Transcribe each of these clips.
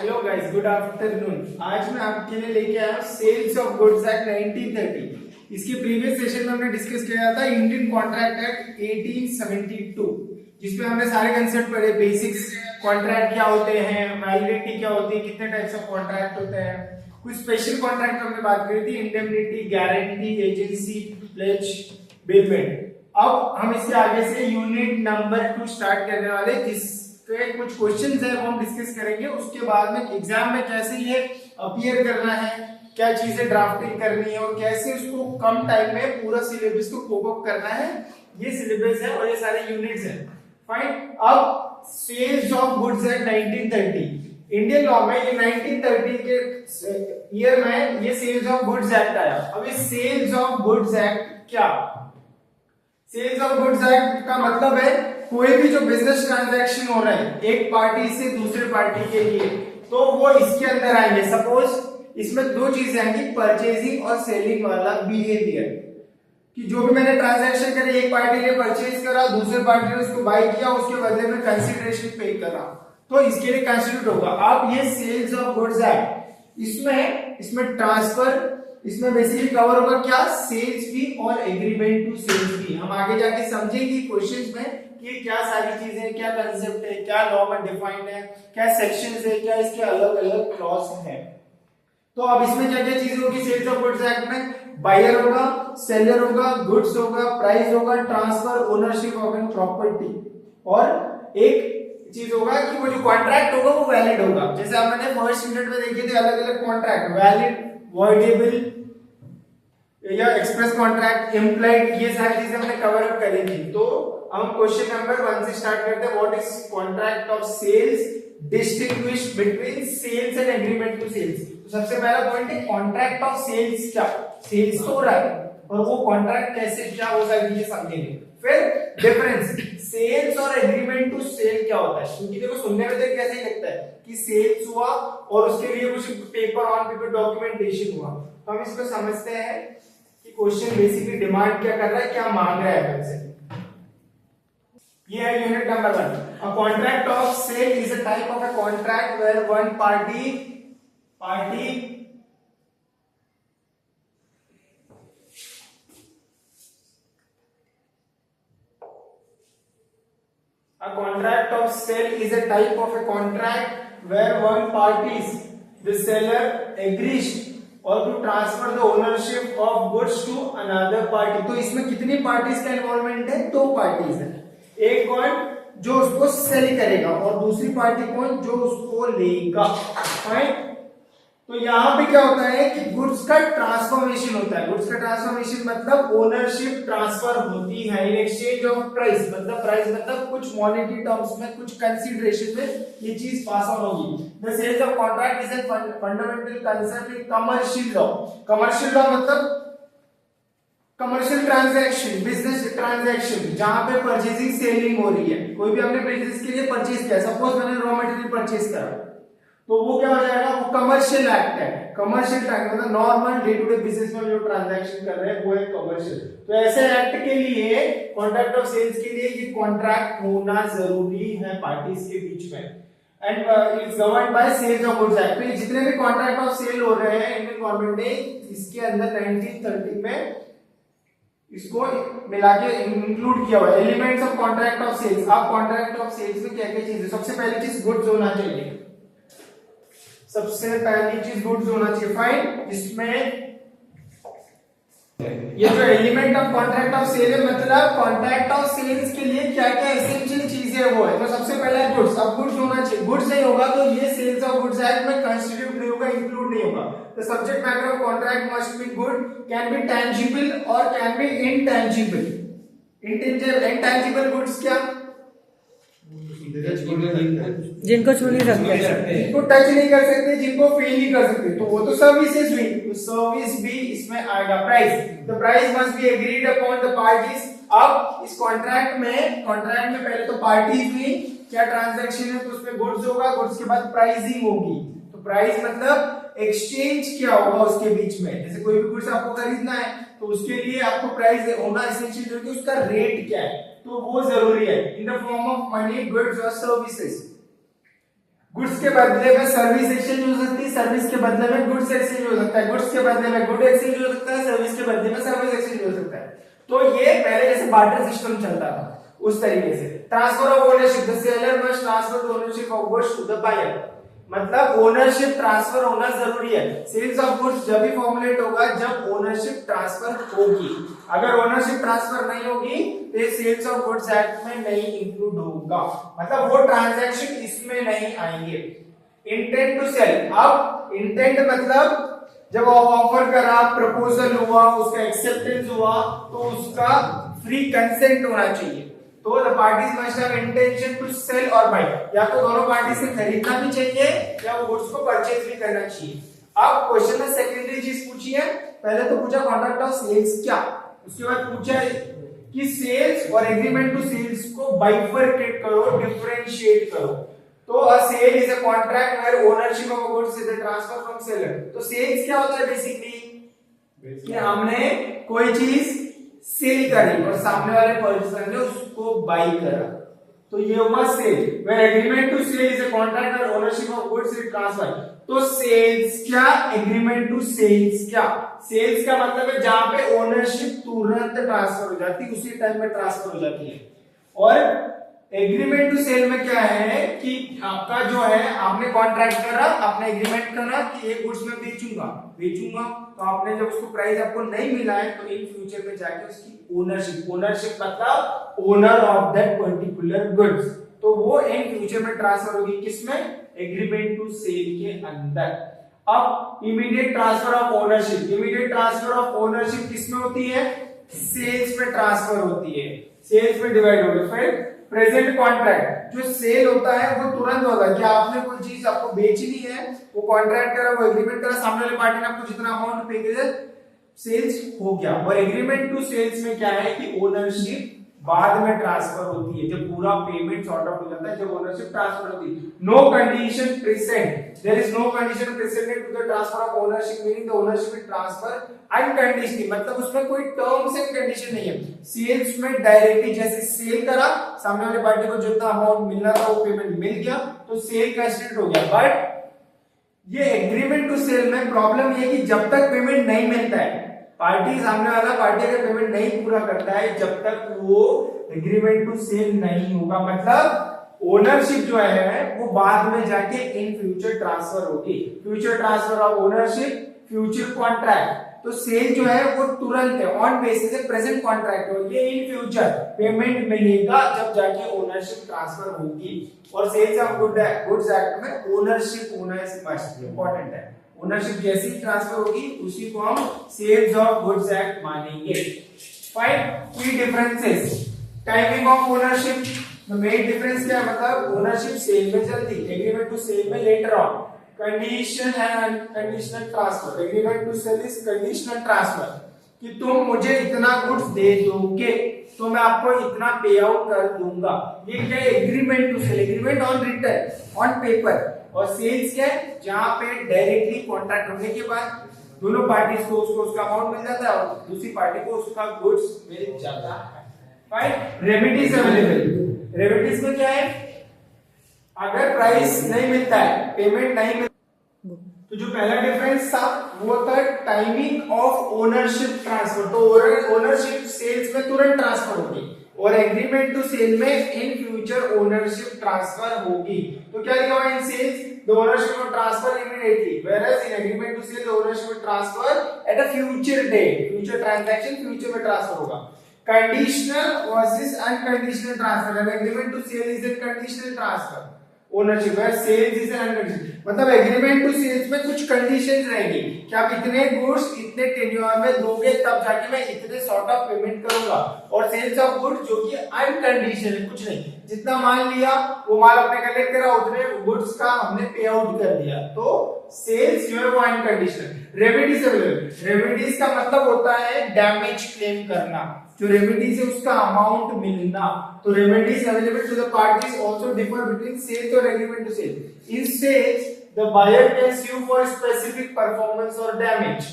Hello guys, good afternoon. आज मैं आपके लिए लेके आया हूँ सेल्स ऑफ गुड्स एक्ट 1930। इसके प्रीवियस सेशन में हमने डिस्कस किया था इंडियन कॉन्ट्रैक्ट एक्ट 1872, जिसमें हमने सारे कंसेप्ट पढ़े। बेसिक्स, कॉन्ट्रैक्ट क्या होते हैं, वैलिडिटी क्या होती है, कितने टाइप्स ऑफ कॉन्ट्रैक्ट होते हैं, कुछ स्पेशल कॉन्ट्रैक्ट हमने बात करी थी, इंडेमनिटी, गारंटी, एजेंसी, प्लेज, बिलमेंट। अब हम इसके आगे से यूनिट नंबर 2 स्टार्ट करने वाले, जिसके कुछ क्वेश्चंस है वो हम डिस्कस करेंगे। उसके बाद में एग्जाम में कैसे ये अपीयर करना है, क्या चीजें ड्राफ्टिंग करनी है और कैसे उसको कम टाइम में पूरा सिलेबस को कोप अप करना है, ये सिलेबस है और ये सारे यूनिट्स हैं। फाइन। अब sales of goods act 1930, Indian law में ये 1930 के ईयर में ये सेल्स ऑफ गुड्स एक्ट आया। अब ये सेल्स ऑफ गुड्स एक्ट क्या, सेल्स ऑफ गुड्स एक्ट का मतलब है कोई भी जो बिजनेस ट्रांजैक्शन हो रहा है एक पार्टी से दूसरे पार्टी के लिए, तो वो इसके अंदर आएंगे। सपोज इसमें दो चीजें आएंगी, परचेजिंग और सेलिंग वाला बिहेवियर, कि जो भी मैंने ट्रांजैक्शन करी, एक पार्टी ने परचेज करा, दूसरे पार्टी ने उसको बाय किया, उसके बदले में कंसिडरेशन पे करा, तो इसके लिए कंस्टिट्यूट होगा। अब ये सेल्स ऑफ गुड्स एक्ट, इसमें ट्रांसफर, इसमें बेसिकली कवर होगा क्या, सेल्स फी और एग्रीमेंट टू सेल्स फी। हम आगे जाके समझेंगे क्वेश्चंस में कि क्या सारी चीजें, क्या कंसेप्ट है, क्या लॉ में डिफाइंड है, क्या सेक्शंस है, क्या इसके अलग अलग क्लॉज हैं। तो अब इसमें क्या क्या चीजें होगी सेल्स ऑफ गुड्स एक्ट में, बायर होगा, सेलर होगा, गुड्स होगा, प्राइस होगा, transfer, ownership of an property, और एक चीज होगा कि वो जो कॉन्ट्रैक्ट होगा वो वैलिड होगा। जैसे हमने फर्स्ट यूनिट में देखे थे अलग अलग कॉन्ट्रैक्ट, वैलिड, वॉइडेबल या एक्सप्रेस कॉन्ट्रैक्ट, इम्प्लाइड, ये सारी चीजें हमने कवर अप करी थी। तो हम क्वेश्चन नंबर 1 से स्टार्ट करते हैं। What is contract of sales, distinguish between sales and agreement to sales. तो सबसे पहला पॉइंट है कॉन्ट्रैक्ट ऑफ सेल्स क्या, सेल्स तो हो रहा है और वो कॉन्ट्रैक्ट कैसे क्या हो सकती है समझेंगे। फिर डिफरेंस, सेल्स और एग्रीमेंट टू सेल क्या होता है, क्योंकि देखो सुनने में तो कैसे ही लगता है कि सेल्स हुआ और उसके लिए कुछ पेपर ऑन पेपर डॉक्यूमेंटेशन हुआ। तो हम इसको समझते हैं कि क्वेश्चन बेसिकली डिमांड क्या कर रहा है, क्या मांग रहा है हमसे। ये है unit number 1। A contract of sale is a type of a contract where one party A contract of sale is a type of a contract where one parties, the seller, agrees or to transfer the ownership of goods to another party। तो इसमें कितनी parties का involvement है, दो parties है। एक कौन, जो उसको सेल करेगा, और दूसरी पार्टी कौन, जो उसको लेगा। राइट। तो यहाँ पे क्या होता है कि गुड्स का ट्रांसफॉर्मेशन होता है। गुड्स का ट्रांसफॉर्मेशन मतलब ओनरशिप ट्रांसफर होती है इन एक्सचेंज ऑफ प्राइस, मतलब कुछ मॉनेटरी टर्म्स में, कुछ कंसीडरेशन में ये चीज पास ऑन होगी। The sales of contract is a fundamental concept in commercial law. Commercial law मतलब कमर्शियल ट्रांजैक्शन, बिजनेस ट्रांजैक्शन, जहां पे परचेजिंग सेलिंग हो रही है। कोई भी हमने बिजनेस के लिए परचेज किया, सपोज मैंने रॉ मटेरियल परचेज करा, तो वो क्या हो जाएगा, वो कमर्शियल एक्ट है। कमर्शियल ट्रांजैक्शन मतलब normal day to day business में जो ट्रांजैक्शन कर रहे हैं वो है कमर्शियल। तो ऐसे एक्ट के लिए, कॉन्ट्रैक्ट ऑफ सेल्स के लिए ये कॉन्ट्रैक्ट होना जरूरी है पार्टीज के बीच में। And it's governed by sales of goods act. तो जितने भी कॉन्ट्रैक्ट ऑफ सेल हो रहे हैं इंडियन गवर्नमेंट ने इसके अंदर 1930 में इसको मिला के इंक्लूड किया हुआ है। Elements of contract of sales. अब कॉन्ट्रैक्ट ऑफ सेल्स में क्या क्या चीजें, सबसे पहली चीज गुड्स होना चाहिए, सबसे पहली चीज गुड्स होना चाहिए। फाइन। इसमें ये जो element of contract of sale है, मतलब कॉन्ट्रैक्ट ऑफ सेल्स के लिए क्या क्या एसेंशियल चीजें वो है। तो सबसे पहला है गुड्स। अब गुड्स होना चाहिए, गुड्स नहीं होगा तो ये सेल्स ऑफ गुड्स एक्ट में कंस्टिट्यूट नहीं होगा, इंक्लूड नहीं होगा। The subject matter of contract must be good, can be tangible और can be intangible. Intangible goods क्या, जिनको छू नहीं सकते, जिनको टच नहीं कर सकते, जिनको फील नहीं कर सकते, तो वो तो सर्विसेज हुई। तो सर्विस भी इसमें आएगा। Price, the price must be agreed upon the parties. अब इस कॉन्ट्रैक्ट में पहले तो पार्टीज हुई, क्या ट्रांजैक्शन है तो उसमें गुड्स होगा, गुड्स के बाद प्राइसिंग होगी। तो प्राइस मतलब एक्सचेंज क्या होगा उसके बीच में। जैसे कोई भी गुड्स आपको खरीदना है तो उसके लिए आपको प्राइस होना एसेंशियल है कि उसका रेट क्या है, तो वो जरूरी है in the form of money, goods और सर्विसेज। गुड्स के बदले में सर्विस एक्सचेंज हो सकती है, सर्विस के बदले में गुड्स एक्सचेंज हो सकता है, गुड्स के बदले में गुड एक्सचेंज हो सकता है, सर्विस के बदले में सर्विस एक्सचेंज हो सकता है। तो ये पहले जैसे बार्टर सिस्टम चलता था उस तरीके से। Transfer of ownership, the seller must transfer the ownership of goods to the buyer, मतलब ओनरशिप ट्रांसफर होना जरूरी है। सेल्स ऑफ गुड्स जब भी फॉर्मुलेट होगा जब ओनरशिप ट्रांसफर होगी। अगर ओनरशिप ट्रांसफर नहीं होगी तो ये सेल्स ऑफ गुड्स एक्ट में नहीं इंक्लूड होगा, मतलब वो ट्रांजैक्शन इसमें नहीं आएंगे। इंटेंट टू सेल, अब इंटेंट मतलब जब ऑफर करा, प्रपोजल हुआ, उसका एक्सेप्टेंस हुआ तो उसका फ्री कंसेंट होना चाहिए। तो the parties must have intention to sell और बाय, या तो दोनों पार्टी से खरीदना भी चाहिए या वो गुड्स को परचेज भी करना चाहिए। अब क्वेश्चन में सेकेंडरी चीज पूछी है, पहले तो पूछा कॉन्ट्रैक्ट ऑफ सेल्स क्या, उसके बाद पूछा कि सेल्स और एग्रीमेंट टू सेल्स को बाइफरकेट करो, डिफरेंशिएट करो। तो a sale is a contract where ownership of goods is transfer from seller. तो सेल्स क्या होता है बेसिकली कि हमने कोई चीज सेल करी और सामने वाले पर्सन ने उसको बाय करा, तो ये हुआ sale. Where agreement to cell is a contract where ownership of goods is transfer. तो सेल्स क्या, एग्रीमेंट टू सेल्स क्या, सेल्स का मतलब है जहां पे ओनरशिप तुरंत ट्रांसफर हो जाती है, उसी टाइम में ट्रांसफर हो जाती है। और एग्रीमेंट टू सेल में क्या है कि आपका जो है आपने कॉन्ट्रैक्ट करा, आपने एग्रीमेंट करा कि ये गुड्स मैं बेचूंगा, तो आपने जब उसको प्राइस आपको नहीं मिला है तो इन फ्यूचर में जाके उसकी ओनरशिप मतलब owner of that particular goods, तो वो इन फ्यूचर में ट्रांसफर होगी किसमें, एग्रीमेंट टू सेल के अंदर। अब immediate transfer of ownership, immediate transfer of ownership किसमें होती है, सेल्स में ट्रांसफर होती है, सेल्स में डिवाइड होगी। फिर प्रेजेंट कॉन्ट्रैक्ट, जो सेल होता है वो तुरंत होगा कि आपने कोई चीज आपको बेचनी है, वो कॉन्ट्रैक्ट करा, वो एग्रीमेंट करा, सामने वाली पार्टी ने आपको जितना अमाउंट पे किया सेल्स हो गया। और एग्रीमेंट टू सेल्स में क्या है कि ओनरशिप बाद में ट्रांसफर होती है, जब पूरा पेमेंट सॉर्ट आउट हो जाता है, जब ओनरशिप ट्रांसफर होती है। No condition present, there is no condition presented to the transfer of ownership, meaning the ownership is transfer unconditionally, मतलब उसमें कोई टर्म्स एंड कंडीशन नहीं है। सेल्स में डायरेक्टली जैसे सेल करा, सामने वाली पार्टी को जितना अमाउंट मिलना था वो पेमेंट मिल गया, तो सेल कंस्टिट्यूट हो गया। बट ये एग्रीमेंट टू सेल में प्रॉब्लम ये कि जब तक पेमेंट नहीं मिलता है, पार्टी सामने वाला पार्टी अगर पेमेंट नहीं पूरा करता है, जब तक वो एग्रीमेंट टू सेल नहीं होगा, मतलब ओनरशिप जो है वो बाद में जाके इन फ्यूचर ट्रांसफर होगी। Future transfer of ownership, future contract, तो सेल जो है वो तुरंत है, ऑन बेसिस है प्रेजेंट कॉन्ट्रैक्ट हो, ये इन फ्यूचर पेमेंट मिलेगा जब जाके ओनरशिप ट्रांसफर होगी। और सेल्स ऑफ गुड्स एक्ट में ओनरशिप होना मस्ट इंपॉर्टेंट है, ओनरशिप जैसी ट्रांसफर होगी उसी को हम सेल्स ऑफ गुड्स एक्ट मानेंगे। फाइंड की differences, timing of ownership, main difference क्या है, मतलब ओनरशिप सेल में जल्दी, एग्रीमेंट टू सेल में later on. Condition and conditional transfer, agreement to cell is conditional transfer, कि तुम मुझे इतना गुड्स दे दोगे तो मैं आपको इतना पे आउट कर दूंगा। ये क्या है, agreement to sale, agreement on written, on paper. और सेल्स क्या है, जहां पे डायरेक्टली कॉन्ट्रैक्ट होने के बाद दोनों पार्टीज को उसका अमाउंट मिल जाता है और दूसरी पार्टी को उसका गुड्स मिल जाता है। फाइन, रेमिडीज अवेलेबल, रेमिडीज में क्या है, अगर प्राइस नहीं मिलता है, पेमेंट नहीं मिलता, तो जो पहला डिफरेंस था वो था टाइमिंग ऑफ ओनरशिप ट्रांसफर, तो ओनरशिप सेल्स में तुरंत ट्रांसफर होगी और एग्रीमेंट टू सेल में इन फ्यूचर ओनरशिप ट्रांसफर होगी। तो क्या लिखा हुआ है, in sales the ownership will transfer immediately, whereas in agreement to sell the ownership will transfer at a future date, future transaction future में ट्रांसफर होगा। Conditional versus unconditional transfer, an agreement to cell is a conditional transfer ownership है, sales is an unconditional, मतलब agreement to sales में कुछ conditions रहेंगी कि आप इतने गुड्स इतने टेन्योर में दोगे तब जाके मैं इतने सॉर्ट ऑफ पेमेंट करूंगा। और सेल्स ऑफ गुड्स जो कि अनकंडीशनल है, कुछ नहीं, जितना माल लिया वो माल आपने कलेक्ट करा, उतने गुड्स का हमने पे आउट कर दिया, तो सेल्स जो है वो अनकंडीशनल। रेमेडीज अवेलेबल, रेमेडीज का मतलब होता है डैमेज क्लेम करना, जो रेमेडीज है उसका अमाउंट मिलना। तो remedies available to the parties also differ between sales और agreement to sale. In sales the buyer can sue for specific performance और डैमेज।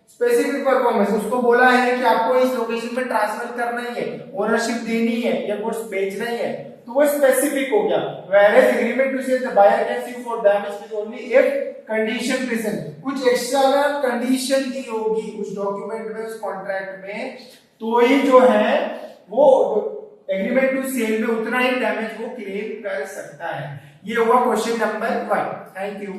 स्पेसिफिक परफॉर्मेंस, उसको बोला है कि आपको इस लोकेशन पे ट्रांसफर करना ही है, ओनरशिप देनी है या गुड्स बेचना ही है, तो वो स्पेसिफिक हो गया। whereas agreement to sell the buyer can sue for damage with only if condition present, कुछ एक्स्ट्रा कंडीशन दी होगी उस डॉक्यूमेंट में, उस कॉन्ट्रैक्ट में, तो ही जो है वो एग्रीमेंट टू सेल में उतना ही डैमेज वो क्लेम कर सकता है। ये हुआ क्वेश्चन नंबर 1। Thank you.